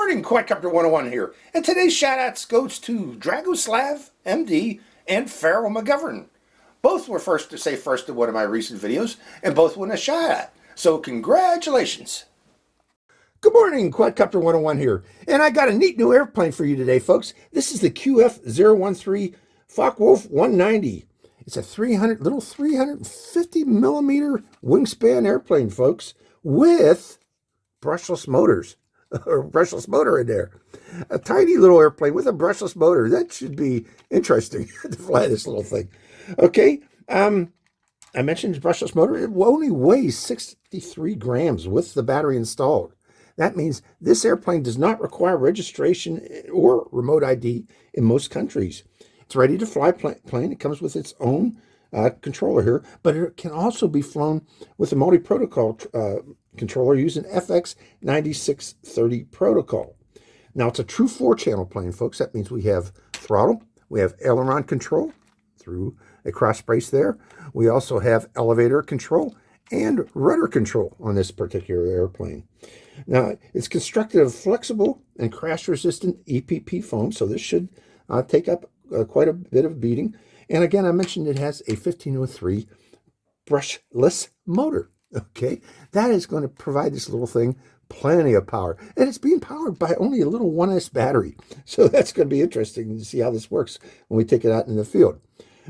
morning, Quadcopter 101 here, and today's shout-outs goes to Dragoslav, MD, and Farrell McGovern. Both were first to say first in one of my recent videos, and both won a shout-out, so congratulations. Good morning, Quadcopter 101 here, and I got a neat new airplane for you today, folks. This is the QF013 Focke-Wulf 190. It's a 350 millimeter wingspan airplane, folks, with brushless motors. Or brushless motor in there. A tiny little airplane with a brushless motor. That should be interesting to fly this little thing. Okay, I mentioned brushless motor. It only weighs 63 grams with the battery installed. That means this airplane does not require registration or remote ID in most countries. It's ready to fly plane. It comes with its own controller here, but it can also be flown with a multi-protocol controller using FX9630 protocol. Now, it's a true 4-channel plane, folks. That means we have throttle, we have aileron control through a cross brace there. We also have elevator control and rudder control on this particular airplane. Now, it's constructed of flexible and crash-resistant EPP foam, so this should take up quite a bit of beating. And again, I mentioned it has a 1503 brushless motor. Okay, that is going to provide this little thing plenty of power. And it's being powered by only a little 1S battery. So that's going to be interesting to see how this works when we take it out in the field.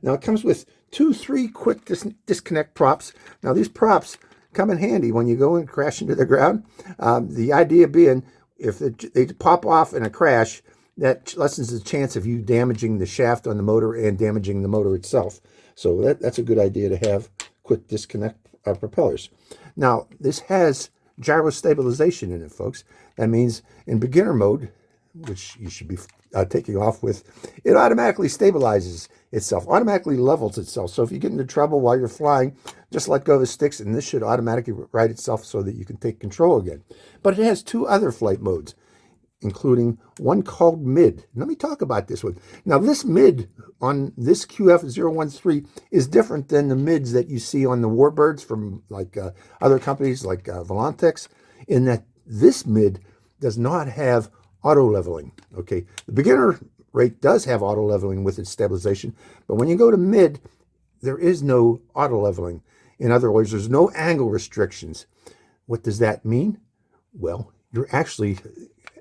Now, it comes with 3 quick disconnect props. Now, these props come in handy when you go and crash into the ground. The idea being, if they pop off in a crash, that lessens the chance of you damaging the shaft on the motor and damaging the motor itself. So that's a good idea to have quick disconnect propellers. Now, this has gyro stabilization in it, folks. That means in beginner mode, which you should be taking off with, it automatically stabilizes itself, automatically levels itself. So if you get into trouble while you're flying, just let go of the sticks, and this should automatically right itself so that you can take control again. But it has 2 other flight modes, including one called mid. Let me talk about this one. Now, this mid on this QF013 is different than the mids that you see on the Warbirds from like other companies like Volantex, in that this mid does not have auto leveling. Okay, the beginner rate does have auto leveling with its stabilization, but when you go to mid, there is no auto leveling. In other words, there's no angle restrictions. What does that mean? Well, you're actually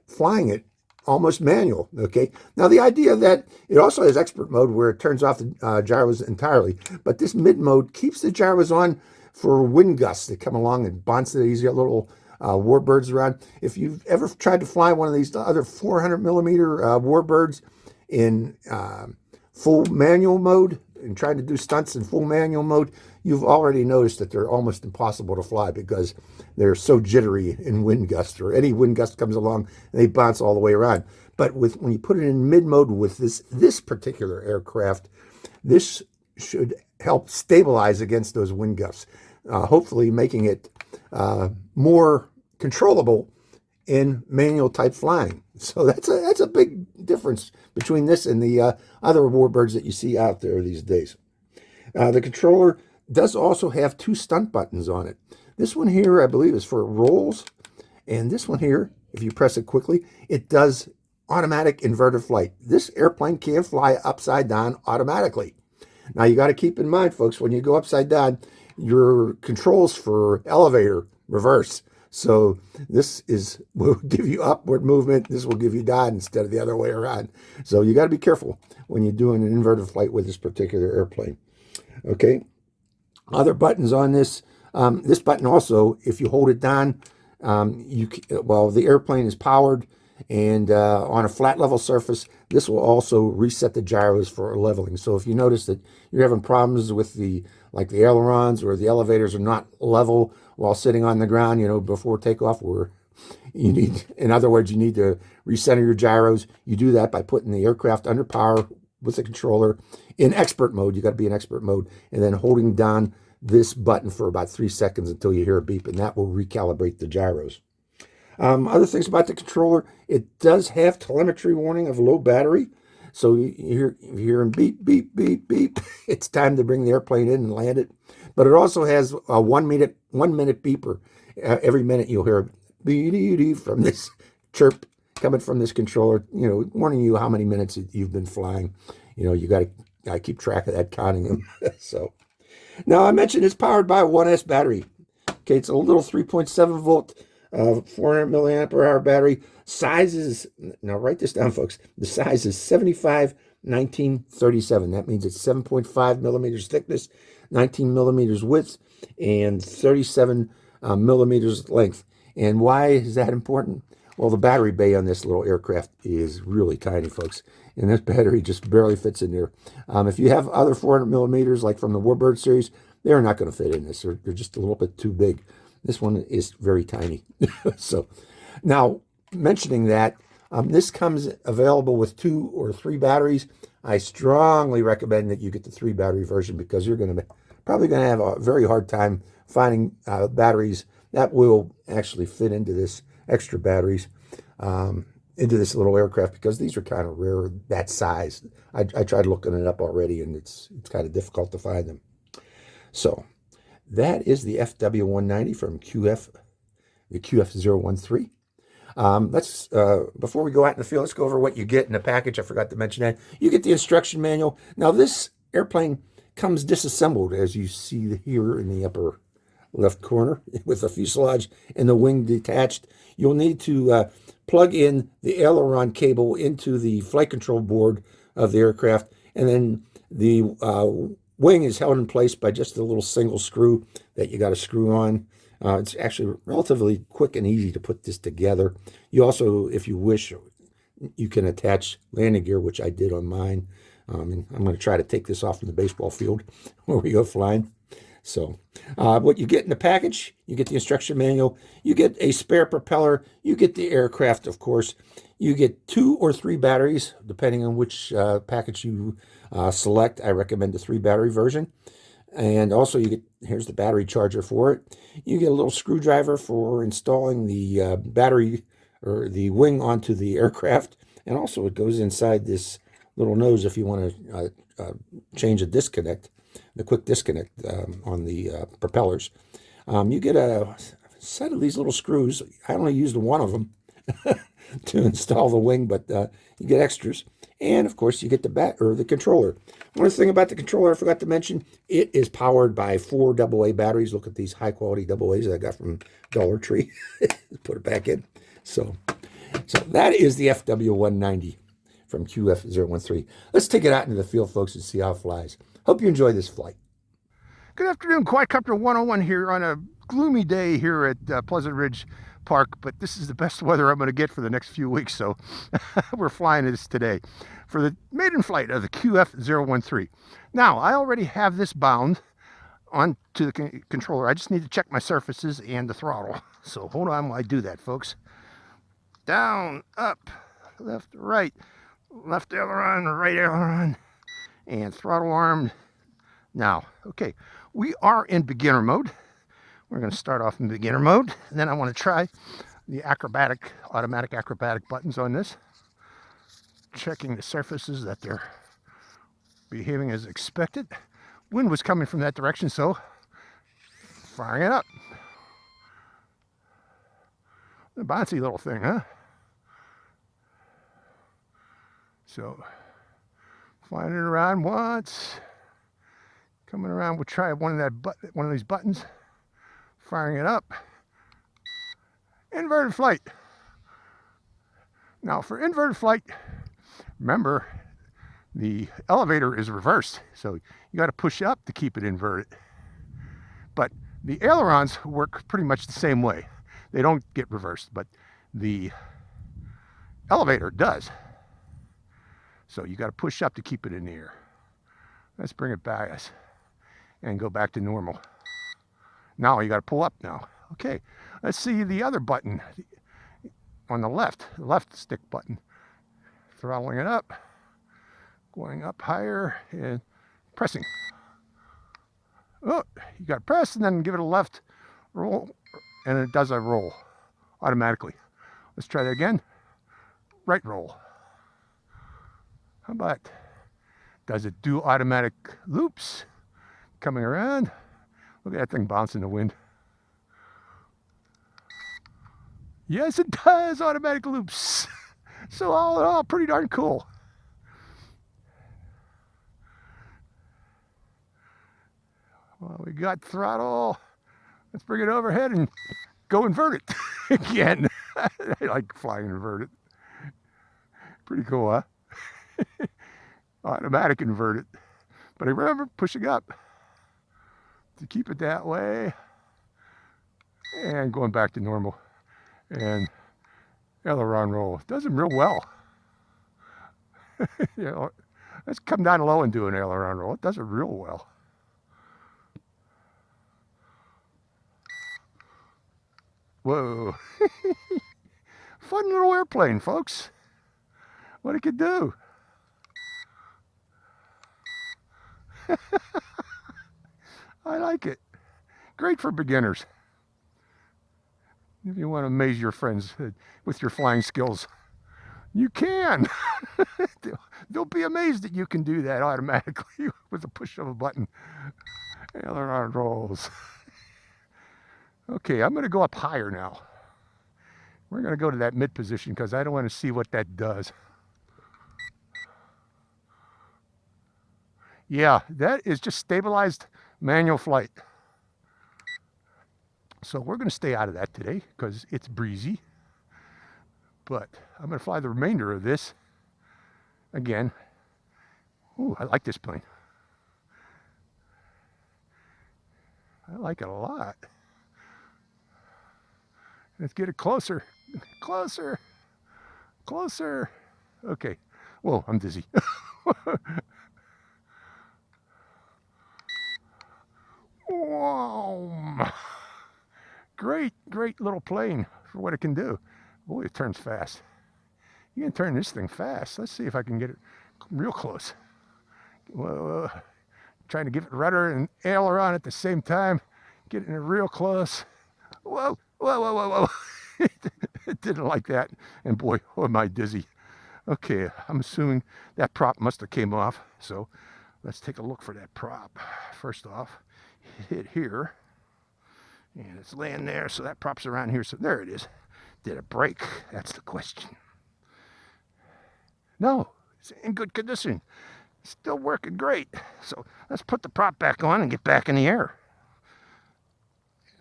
flying it almost manual. Okay, now the idea that it also has expert mode where it turns off the gyros entirely, but this mid mode keeps the gyros on for wind gusts that come along and bounce these little Warbirds around. If you've ever tried to fly one of these other 400 millimeter Warbirds in full manual mode and trying to do stunts in full manual mode, you've already noticed that they're almost impossible to fly because they're so jittery in wind gusts, or any wind gust comes along and they bounce all the way around. But when you put it in mid mode with this particular aircraft, this should help stabilize against those wind gusts, hopefully making it more controllable in manual type flying. So that's a big difference between this and the other Warbirds that you see out there these days. The controller does also have 2 stunt buttons on it. This one here, I believe, is for rolls, and this one here, if you press it quickly, it does automatic inverted flight. This airplane can fly upside down automatically. Now, you got to keep in mind, folks, when you go upside down, your controls for elevator reverse. So this will give you upward movement. This will give you down instead of the other way around. So you got to be careful when you're doing an inverted flight with this particular airplane. Okay. Other buttons on this. This button also, if you hold it down, the airplane is powered, and on a flat level surface, this will also reset the gyros for leveling. So if you notice that you're having problems with the ailerons or the elevators are not level while sitting on the ground, before takeoff, in other words, you need to recenter your gyros. You do that by putting the aircraft under power with the controller in expert mode. You got to be in expert mode, and then holding down this button for about 3 seconds until you hear a beep, and that will recalibrate the gyros. Other things about the controller, it does have telemetry warning of low battery. So you're hearing beep, beep, beep, beep. It's time to bring the airplane in and land it. But it also has a 1 minute beeper. Every minute you'll hear a beep from this chirp coming from this controller, you know, warning you how many minutes you've been flying. You know, you got to keep track of that, counting them. So now I mentioned it's powered by a 1S battery. Okay, it's a little 3.7 volt, 400 milliamp hour battery. Size is, now write this down, folks. The size is 75, 19, 37. That means it's 7.5 millimeters thickness, 19 millimeters width, and 37 millimeters length. And why is that important? Well, the battery bay on this little aircraft is really tiny, folks. And this battery just barely fits in there. If you have other 400 millimeters, like from the Warbird series, they're not going to fit in this. They're just a little bit too big. This one is very tiny. So now, mentioning that, this comes available with 2 or 3 batteries. I strongly recommend that you get the 3 battery version, because you're probably going to have a very hard time finding batteries that will actually fit into this extra batteries, into this little aircraft, because these are kind of rare that size. I tried looking it up already, and it's kind of difficult to find them. So that is the FW190 from the QF013. Let's before we go out in the field, let's go over what you get in the package. I forgot to mention that. You get the instruction manual. Now, this airplane comes disassembled, as you see here in the upper left corner, with the fuselage and the wing detached. You'll need to plug in the aileron cable into the flight control board of the aircraft, and then the wing is held in place by just a little single screw that you got to screw on. It's actually relatively quick and easy to put this together. You also, if you wish, you can attach landing gear, which I did on mine. And I'm going to try to take this off from the baseball field where we go flying. So what you get in the package, you get the instruction manual, you get a spare propeller, you get the aircraft, of course. You get 2 or 3 batteries, depending on which package you select. I recommend the 3 battery version. And also you get, here's the battery charger for it. You get a little screwdriver for installing the battery or the wing onto the aircraft. And also it goes inside this little nose if you want to change a disconnect, the quick disconnect on the propellers. You get a set of these little screws. I only used one of them to install the wing, but you get extras. And of course, you get the controller. One thing about the controller I forgot to mention, it is powered by 4 AA batteries. Look at these high quality AA's that I got from Dollar Tree. Put it back in. So that is the FW190 from QF013. Let's take it out into the field, folks, and see how it flies. Hope you enjoy this flight. Good afternoon, Quadcopter 101 here on a gloomy day here at Pleasant Ridge Park, but this is the best weather I'm going to get for the next few weeks, so we're flying this today for the maiden flight of the QF013. Now, I already have this bound onto the controller. I just need to check my surfaces and the throttle. So hold on while I do that, folks. Down, up, left, right, left aileron, right aileron, and throttle arm. Now, okay, we are in beginner mode. We're going to start off in beginner mode. And then I want to try the automatic acrobatic buttons on this. Checking the surfaces that they're behaving as expected. Wind was coming from that direction, so firing it up. A bouncy little thing, huh? So, flying it around once. Coming around, we'll try one of these buttons. Firing it up. Inverted flight. Now for inverted flight, remember the elevator is reversed, so you got to push up to keep it inverted. But the ailerons work pretty much the same way. They don't get reversed, but the elevator does. So you got to push up to keep it in the air. Let's bring it back and go back to normal. Now you got to pull up now. Okay, let's see the other button on the left stick button. Throttling it up, going up higher and pressing. Oh, you got to press and then give it a left roll, and it does a roll automatically. Let's try that again. Right roll. How about, does it do automatic loops? Coming around. Look at that thing bouncing in the wind. Yes, it does automatic loops. So all in all, pretty darn cool. Well, we got throttle. Let's bring it overhead and go invert it again. I like flying inverted. Pretty cool, huh? Automatic inverted. But I remember pushing up to keep it that way and going back to normal. And aileron roll. It does them real well. You know, let's come down low and do an aileron roll. It does it real well. Whoa. Fun little airplane, folks. What it could do. I like it. Great for beginners. If you want to amaze your friends with your flying skills, you can. They'll be amazed that you can do that automatically with the push of a button. Aileron rolls. Okay, I'm going to go up higher now. We're going to go to that mid position because I don't want to see what that does. Yeah, that is just stabilized manual flight. So we're going to stay out of that today because it's breezy. But I'm going to fly the remainder of this again. Ooh, I like this plane. I like it a lot. Let's get it closer. Closer. Closer. Okay. Whoa, I'm dizzy. Whoa. Great, great little plane for what it can do. Boy, it turns fast. You can turn this thing fast. Let's see if I can get it real close. Whoa. Trying to give it rudder and aileron at the same time. Getting it real close. Whoa, whoa, whoa, whoa, whoa. It didn't like that. And boy, oh, am I dizzy. Okay, I'm assuming that prop must have came off. So let's take a look for that prop. First off, hit here. And it's laying there, so that prop's around here. So there it is. Did it break? That's the question. No, it's in good condition. Still working great. So let's put the prop back on and get back in the air.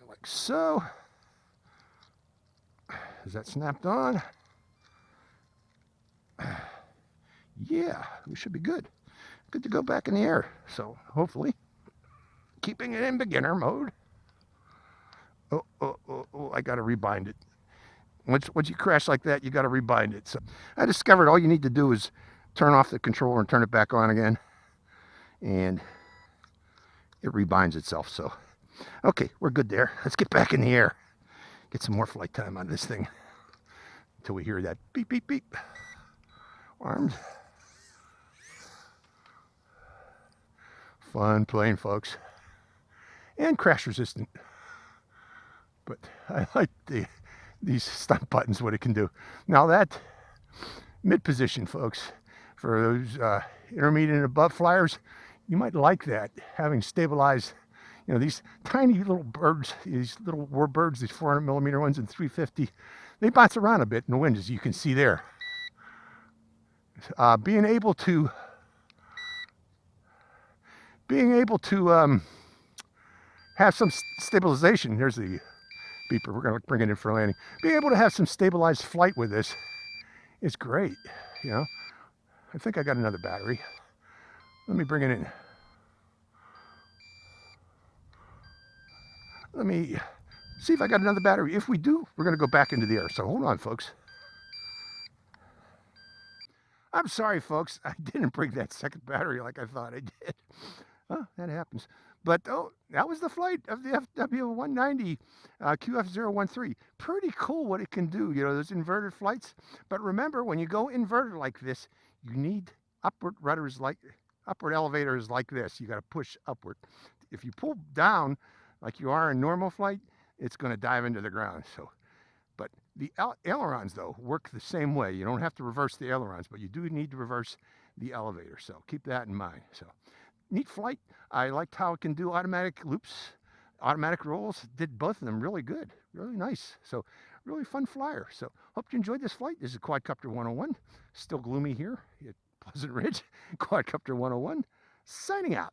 Like so. Is that snapped on? Yeah, we should be good. Good to go back in the air. So hopefully, keeping it in beginner mode. Oh, I got to rebind it. Once you crash like that, you got to rebind it. So I discovered all you need to do is turn off the controller and turn it back on again. And it rebinds itself. So, okay, we're good there. Let's get back in the air. Get some more flight time on this thing until we hear that beep, beep, beep. Armed. Fun plane, folks. And crash resistant. But I like these stunt buttons, what it can do. Now that mid position, folks, for those intermediate and above flyers, you might like that, having stabilized, you know, these tiny little birds, these little warbirds, these 400 millimeter ones and 350, they bounce around a bit in the wind, as you can see there. Being able to have some stabilization. Here's the beeper. We're going to bring it in for landing. Being able to have some stabilized flight with this is great. You know, I think I got another battery. Let me bring it in. Let me see if I got another battery. If we do, we're going to go back into the air. So hold on, folks. I'm sorry, folks. I didn't bring that second battery like I thought I did. Huh, that happens. But oh, that was the flight of the FW190 QF013. Pretty cool what it can do, you know, those inverted flights. But remember, when you go inverted like this, you need upward rudders, like upward elevators like this. You got to push upward. If you pull down like you are in normal flight, it's going to dive into the ground. So, but the ailerons, though, work the same way. You don't have to reverse the ailerons, but you do need to reverse the elevator. So keep that in mind. So neat flight. I liked how it can do automatic loops, automatic rolls. Did both of them really good, really nice. So really fun flyer. So hope you enjoyed this flight. This is Quadcopter 101. Still gloomy here at Pleasant Ridge. Quadcopter 101 signing out.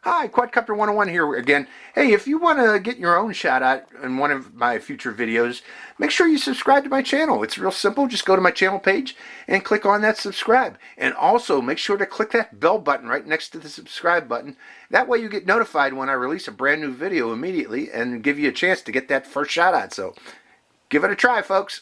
Hi, Quadcopter 101 here again. Hey, if you want to get your own shout out in one of my future videos, make sure you subscribe to my channel. It's real simple. Just go to my channel page and click on that subscribe. And also make sure to click that bell button right next to the subscribe button. That way you get notified when I release a brand new video immediately and give you a chance to get that first shout out. So give it a try, folks.